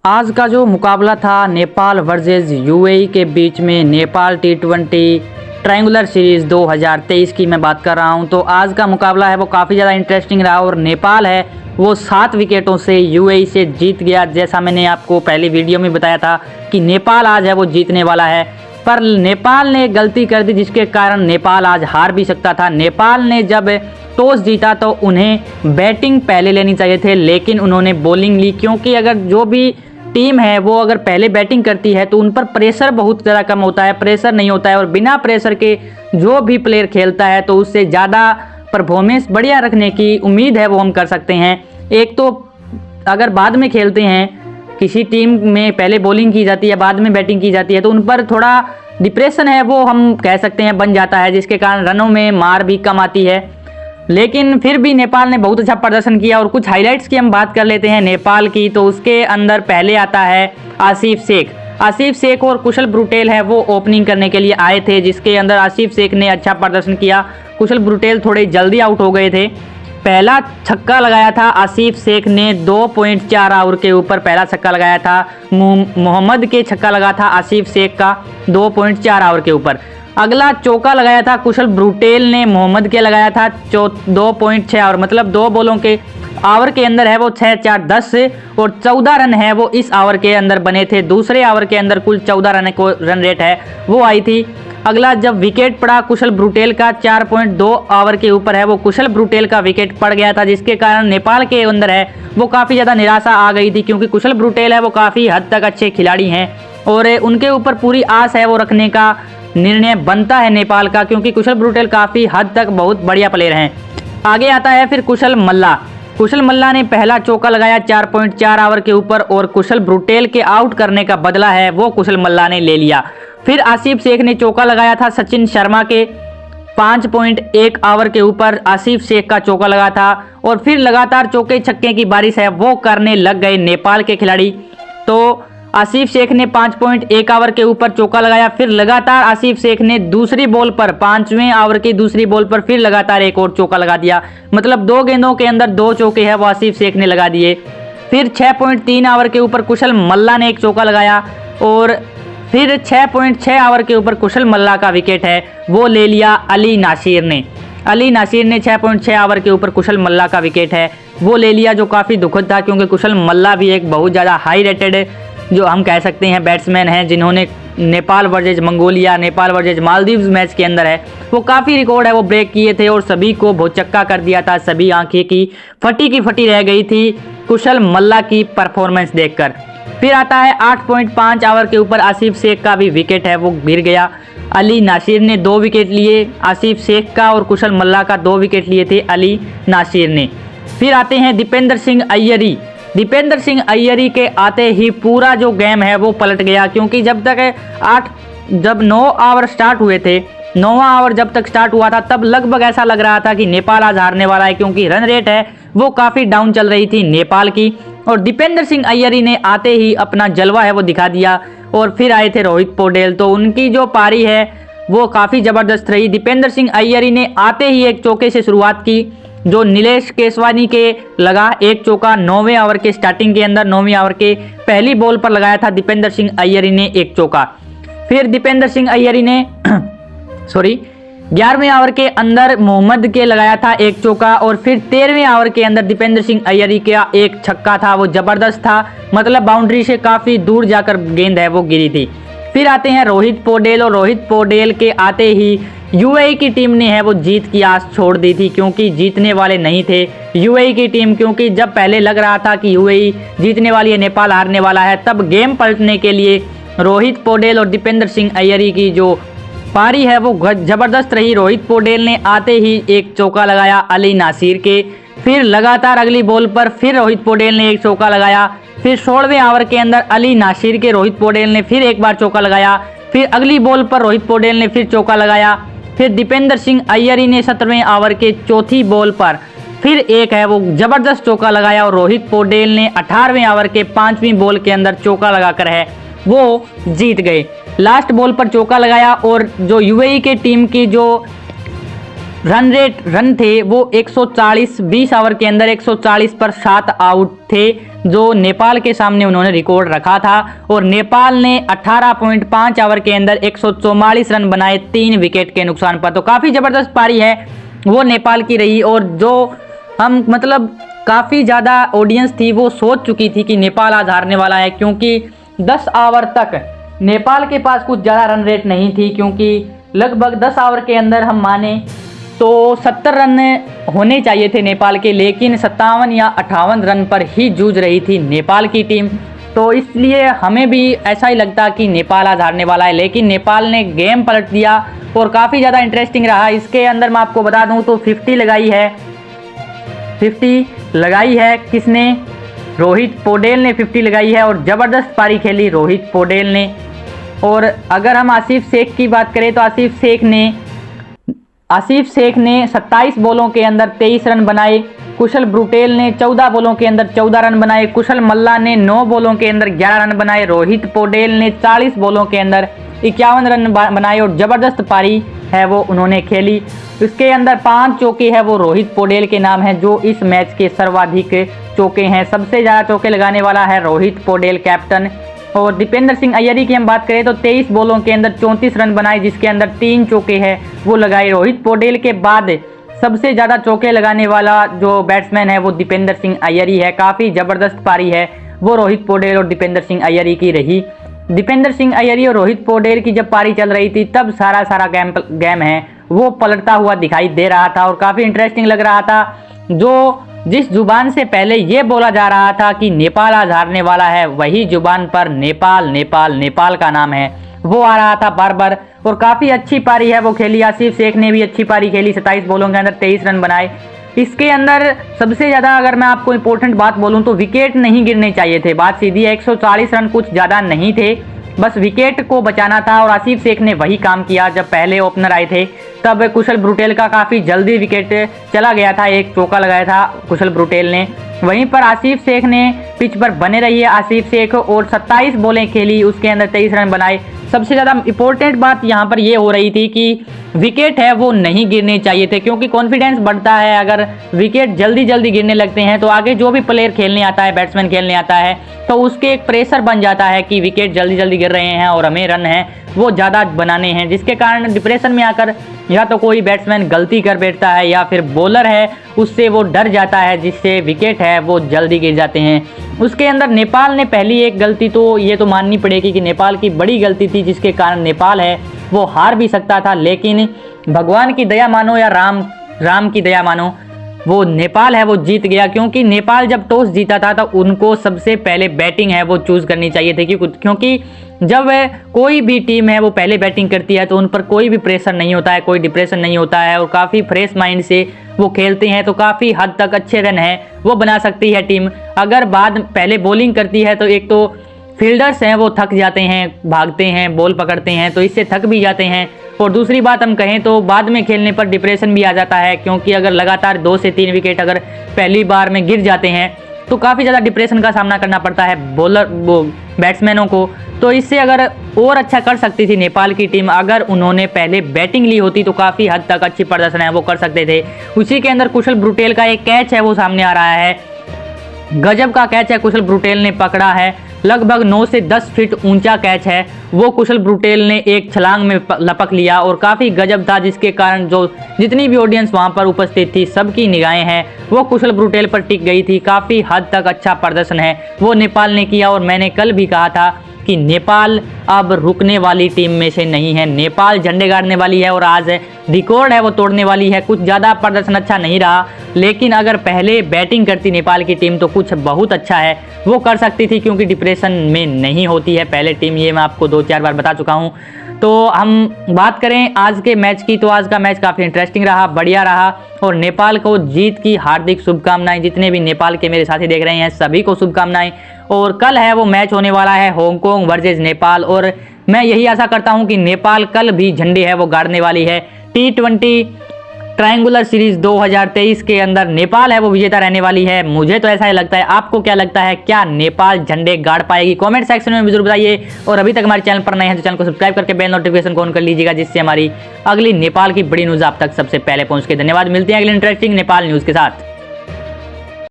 आज का जो मुकाबला था नेपाल वर्सेस यूएई के बीच में, नेपाल टी20 ट्रायंगुलर सीरीज़ 2023 की मैं बात कर रहा हूं। तो आज का मुकाबला है वो काफ़ी ज़्यादा इंटरेस्टिंग रहा और नेपाल है वो 7 विकेटों से यूएई से जीत गया। जैसा मैंने आपको पहली वीडियो में बताया था कि नेपाल आज है वो जीतने वाला है, पर नेपाल ने गलती कर दी जिसके कारण नेपाल आज हार भी सकता था। नेपाल ने जब टॉस जीता तो उन्हें बैटिंग पहले लेनी चाहिए थे, लेकिन उन्होंने बॉलिंग ली, क्योंकि अगर जो भी टीम है वो अगर पहले बैटिंग करती है तो उन पर प्रेशर बहुत ज़्यादा कम होता है, प्रेशर नहीं होता है, और बिना प्रेशर के जो भी प्लेयर खेलता है तो उससे ज़्यादा परफॉर्मेंस बढ़िया रखने की उम्मीद है वो हम कर सकते हैं। एक तो अगर बाद में खेलते हैं, किसी टीम में पहले बॉलिंग की जाती है बाद में बैटिंग की जाती है, तो उन पर थोड़ा डिप्रेशन है वो हम कह सकते हैं बन जाता है, जिसके कारण रनों में मार भी कम आती है। लेकिन फिर भी नेपाल ने बहुत अच्छा प्रदर्शन किया और कुछ हाइलाइट्स की हम बात कर लेते हैं नेपाल की। तो उसके अंदर पहले आता है आसिफ शेख। आसिफ शेख और कुशल ब्रुटेल है वो ओपनिंग करने के लिए आए थे, जिसके अंदर आसिफ शेख ने अच्छा प्रदर्शन किया। कुशल ब्रुटेल थोड़े जल्दी आउट हो गए थे। पहला छक्का लगाया था आसिफ शेख ने 2.4 ओवर के ऊपर पहला छक्का लगाया था। मोहम्मद के छक्का लगा था आसिफ शेख का 2.4 ओवर के ऊपर। अगला चौका लगाया था कुशल ब्रुटेल ने, मोहम्मद के लगाया था 2.6 ओवर, मतलब 2 बॉलों के ओवर के अंदर है वो 6-4-10 और 14 रन है वो इस ओवर के अंदर बने थे। दूसरे ओवर के अंदर कुल 14 रन रेट है वो आई थी। अगला जब विकेट पड़ा कुशल ब्रुटेल का 4.2 ओवर के ऊपर है वो कुशल ब्रुटेल का विकेट पड़ गया था, जिसके कारण नेपाल के अंदर है वो काफ़ी ज़्यादा निराशा आ गई थी, क्योंकि कुशल ब्रुटेल है वो काफ़ी हद तक अच्छे खिलाड़ी हैं और उनके ऊपर पूरी आस है वो रखने का निर्णय बनता है नेपाल का, क्योंकि कुशल ब्रुटेल काफ़ी हद तक बहुत बढ़िया प्लेयर हैं। आगे आता है फिर कुशल मल्ला। कुशल मल्ला ने पहला चौका लगाया 4.4 ओवर के ऊपर और कुशल ब्रुटेल के आउट करने का बदला है वो कुशल मल्ला ने ले लिया। फिर आसिफ शेख ने चौका लगाया था सचिन शर्मा के 5.1 ओवर के ऊपर, आसिफ शेख का चौका लगा था और फिर लगातार चौके छक्के की बारिश है वो करने लग गए नेपाल के खिलाड़ी। तो आसिफ शेख ने 5.1 ओवर के ऊपर चौका लगाया, फिर लगातार आसिफ शेख ने दूसरी बॉल पर 5वें ओवर की दूसरी बॉल पर फिर लगातार एक और चौका लगा दिया, मतलब 2 गेंदों के अंदर 2 चौके हैं वो आसिफ शेख ने लगा दिए। फिर 6.3 ओवर के ऊपर कुशल मल्ला ने एक चौका लगाया और फिर 6.6 ओवर के ऊपर कुशल मल्ला का विकेट है वो ले लिया अली नासिर ने। अली नासिर ने 6.6 ओवर के ऊपर कुशल मल्ला का विकेट है वो ले लिया, जो काफ़ी दुखद था, क्योंकि कुशल मल्ला भी एक बहुत ज़्यादा हाई रेटेड जो हम कह सकते हैं बैट्समैन हैं, जिन्होंने Nepal versus Mongolia, Nepal versus Maldives match के अंदर है वो काफ़ी रिकॉर्ड है वो ब्रेक किए थे और सभी को भौचक्का कर दिया था। सभी आंखें की फटी रह गई थी कुशल मल्ला की परफॉर्मेंस देखकर। फिर आता है 8.5 ओवर के ऊपर आसिफ शेख का भी विकेट है वो गिर गया। अली नासिर ने 2 विकेट लिए, आसिफ शेख का और कुशल मल्ला का 2 विकेट लिए थे अली नासिर ने। फिर आते हैं दीपेंद्र सिंह अय्यरी। दीपेंद्र सिंह अय्यरी के आते ही पूरा जो गेम है वो पलट गया, क्योंकि जब 9 ओवर स्टार्ट हुए थे, 9वां ओवर जब तक स्टार्ट हुआ था तब लगभग ऐसा लग रहा था कि नेपाल आज हारने वाला है, क्योंकि रन रेट है वो काफ़ी डाउन चल रही थी नेपाल की। और दीपेंद्र सिंह अय्यरी ने आते ही अपना जलवा है वो दिखा दिया और फिर आए थे रोहित पौडेल, तो उनकी जो पारी है वो काफ़ी ज़बरदस्त रही। दीपेंद्र सिंह अय्यरी ने आते ही एक चौके से शुरुआत की जो नीलेश केसवानी के लगा, एक चौका 9वें ओवर के स्टार्टिंग के अंदर 9वें ओवर के पहली बॉल पर लगाया था दीपेंद्र सिंह अय्यरी ने एक चौका। फिर दीपेंद्र सिंह अय्यरी ने 11वें ओवर के अंदर मोहम्मद के लगाया था एक चौका और फिर 13वें ओवर के अंदर दीपेंद्र सिंह अय्यरी का एक छक्का था वो ज़बरदस्त था, मतलब बाउंड्री से काफ़ी दूर जाकर गेंद है वो गिरी थी। फिर आते हैं रोहित पौडेल और रोहित पौडेल के आते ही यूएई की टीम ने है वो जीत की आस छोड़ दी थी, क्योंकि जीतने वाले नहीं थे यूएई की टीम, क्योंकि जब पहले लग रहा था कि यूएई जीतने वाली है, नेपाल हारने वाला है, तब गेम पलटने के लिए रोहित पौडेल और दीपेंद्र सिंह अय्यरी की जो पारी है वो ज़बरदस्त रही। रोहित पौडेल ने आते ही एक चौका लगाया अली नासिर के, फिर लगातार अगली बॉल पर फिर रोहित पौडेल ने एक चौका लगाया, फिर 16वें ओवर के अंदर अली नासिर के रोहित पौडेल ने फिर एक बार चौका लगाया, फिर अगली बॉल पर रोहित पौडेल ने फिर चौका लगाया, फिर दीपेंद्र सिंह अय्यरी ने 17वें ओवर के चौथी बॉल पर फिर एक है वो ज़बरदस्त चौका लगाया और रोहित पौडेल ने 18वें ओवर के 5वीं बॉल के अंदर चौका लगाकर है वो जीत गए। लास्ट बॉल पर चौका लगाया और जो यूएई के टीम की जो रन थे वो 140, 20 ओवर के अंदर 140 पर 7 आउट थे, जो नेपाल के सामने उन्होंने रिकॉर्ड रखा था। और नेपाल ने 18.5 ओवर के अंदर 144 रन बनाए 3 विकेट के नुकसान पर। तो काफ़ी ज़बरदस्त पारी है वो नेपाल की रही। और जो हम काफ़ी ज़्यादा ऑडियंस थी वो सोच चुकी थी कि नेपाल आज हारने वाला है, क्योंकि 10 ओवर तक नेपाल के पास कुछ ज़्यादा रन रेट नहीं थी, क्योंकि लगभग 10 ओवर के अंदर हम माने तो 70 रन होने चाहिए थे नेपाल के, लेकिन 57 या 58 रन पर ही जूझ रही थी नेपाल की टीम। तो इसलिए हमें भी ऐसा ही लगता कि नेपाल आज हारने वाला है, लेकिन नेपाल ने गेम पलट दिया और काफ़ी ज़्यादा इंटरेस्टिंग रहा। इसके अंदर मैं आपको बता दूं तो 50 लगाई है किसने? रोहित पौडेल ने 50 लगाई है और ज़बरदस्त पारी खेली रोहित पौडेल ने। और अगर हम आसिफ शेख की बात करें तो आसिफ शेख ने 27 बॉलों के अंदर 23 रन बनाए। कुशल ब्रुटेल ने 14 बॉलों के अंदर 14 रन बनाए। कुशल मल्ला ने 9 बॉलों के अंदर 11 रन बनाए। रोहित पौडेल ने 40 बॉलों के अंदर 51 रन बनाए और ज़बरदस्त पारी है वो उन्होंने खेली। इसके अंदर 5 चौके हैं वो रोहित पौडेल के नाम है, जो इस मैच के सर्वाधिक चौके हैं। सबसे ज़्यादा चौके लगाने वाला है रोहित पौडेल कैप्टन। और दीपेंद्र सिंह अय्यरी की हम बात करें तो 23 बॉलों के अंदर 34 रन बनाए, जिसके अंदर 3 चौके हैं वो लगाए। रोहित पौडेल के बाद सबसे ज़्यादा चौके लगाने वाला जो बैट्समैन है वो दीपेंद्र सिंह अय्यरी है। काफ़ी ज़बरदस्त पारी है वो रोहित पौडेल और दीपेंद्र सिंह अय्यरी की रही। दीपेंद्र सिंह अय्यरी और रोहित पौडेल की जब पारी चल रही थी तब सारा गेम है वो पलटता हुआ दिखाई दे रहा था और काफ़ी इंटरेस्टिंग लग रहा था। जिस जुबान से पहले ये बोला जा रहा था कि नेपाल आज हारने वाला है, वही जुबान पर नेपाल का नाम है वो आ रहा था बार बार। और काफ़ी अच्छी पारी है वो खेली। आसिफ शेख ने भी अच्छी पारी खेली, 27 बॉलों के अंदर 23 रन बनाए। इसके अंदर सबसे ज़्यादा अगर मैं आपको इंपॉर्टेंट बात बोलूं तो विकेट नहीं गिरने चाहिए थे। बात सीधी है, 140 रन कुछ ज़्यादा नहीं थे, बस विकेट को बचाना था और आसिफ शेख ने वही काम किया। जब पहले ओपनर आए थे तब कुशल ब्रुटेल का काफ़ी जल्दी विकेट चला गया था, एक चौका लगाया था कुशल ब्रुटेल ने। वहीं पर आसिफ शेख ने पिच पर बने रही है आसिफ शेख और 27 बॉलें खेली, उसके अंदर 23 रन बनाए। सबसे ज़्यादा इंपॉर्टेंट बात यहाँ पर ये हो रही थी कि विकेट है वो नहीं गिरने चाहिए थे, क्योंकि कॉन्फिडेंस बढ़ता है अगर विकेट जल्दी गिरने लगते हैं तो आगे जो भी प्लेयर खेलने आता है, बैट्समैन खेलने आता है, तो उसके एक प्रेशर बन जाता है कि विकेट जल्दी गिर रहे हैं और हमें रन है वो ज़्यादा बनाने हैं, जिसके कारण डिप्रेशन में आकर या तो कोई बैट्समैन गलती कर बैठता है या फिर बॉलर है उससे वो डर जाता है, जिससे विकेट है वो जल्दी गिर जाते हैं। उसके अंदर नेपाल ने पहली एक गलती तो ये तो माननी पड़ेगी कि नेपाल की बड़ी गलती थी, जिसके कारण नेपाल है वो हार भी सकता था, लेकिन भगवान की दया मानो या राम की दया मानो, वो नेपाल है वो जीत गया। क्योंकि नेपाल जब टॉस जीता था तो उनको सबसे पहले बैटिंग है वो चूज़ करनी चाहिए थी, क्योंकि जब कोई भी टीम है वो पहले बैटिंग करती है तो उन पर कोई भी प्रेशर नहीं होता है, कोई डिप्रेशन नहीं होता है और काफ़ी फ्रेश माइंड से वो खेलते हैं, तो काफ़ी हद तक अच्छे रन है वो बना सकती है टीम। अगर पहले बॉलिंग करती है तो एक तो फील्डर्स हैं वो थक जाते हैं, भागते हैं, बॉल पकड़ते हैं, तो इससे थक भी जाते हैं। और दूसरी बात हम कहें तो बाद में खेलने पर डिप्रेशन भी आ जाता है, क्योंकि अगर लगातार 2 से 3 विकेट अगर पहली बार में गिर जाते हैं तो काफ़ी ज़्यादा डिप्रेशन का सामना करना पड़ता है बैट्समैनों को। तो इससे अगर और अच्छा कर सकती थी नेपाल की टीम, अगर उन्होंने पहले बैटिंग ली होती तो काफ़ी हद तक अच्छी प्रदर्शन है वो कर सकते थे। उसी के अंदर कुशल ब्रुटेल का एक कैच है वो सामने आ रहा है, गजब का कैच है कुशल ब्रुटेल ने पकड़ा है, लगभग 9 से 10 फीट ऊंचा कैच है वो कुशल ब्रुटेल ने एक छलांग में लपक लिया और काफ़ी गजब था, जिसके कारण जो जितनी भी ऑडियंस वहां पर उपस्थित थी सबकी निगाहें हैं वो कुशल ब्रुटेल पर टिक गई थी। काफ़ी हद तक अच्छा प्रदर्शन है वो नेपाल ने किया और मैंने कल भी कहा था कि नेपाल अब रुकने वाली टीम में से नहीं है, नेपाल झंडे गाड़ने वाली है और आज रिकॉर्ड है वो तोड़ने वाली है। कुछ ज़्यादा प्रदर्शन अच्छा नहीं रहा, लेकिन अगर पहले बैटिंग करती नेपाल की टीम तो कुछ बहुत अच्छा है वो कर सकती थी, क्योंकि डिप्रेशन में नहीं होती है पहले टीम, ये मैं आपको 2-4 बार बता चुका हूँ। तो हम बात करें आज के मैच की तो आज का मैच काफ़ी इंटरेस्टिंग रहा, बढ़िया रहा और नेपाल को जीत की हार्दिक शुभकामनाएं। जितने भी नेपाल के मेरे साथी देख रहे हैं सभी को शुभकामनाएं। और कल है वो मैच होने वाला है हांगकांग वर्सेस नेपाल और मैं यही आशा करता हूं कि नेपाल कल भी झंडे है वो गाड़ने वाली है। T20 ट्रायंगुलर सीरीज 2023 के अंदर नेपाल है वो विजेता रहने वाली है, मुझे तो ऐसा ही लगता है। आपको क्या लगता है, क्या नेपाल झंडे गाड़ पाएगी? कमेंट सेक्शन में जरूर बताइए और अभी तक हमारे चैनल पर नए हैं तो चैनल को सब्सक्राइब करके बेल नोटिफिकेशन को ऑन कर लीजिएगा, जिससे हमारी अगली नेपाल की बड़ी न्यूज़ आप तक सबसे पहले पहुंच के। धन्यवाद, मिलते हैं अगले इंटरेस्टिंग नेपाल न्यूज़ के साथ।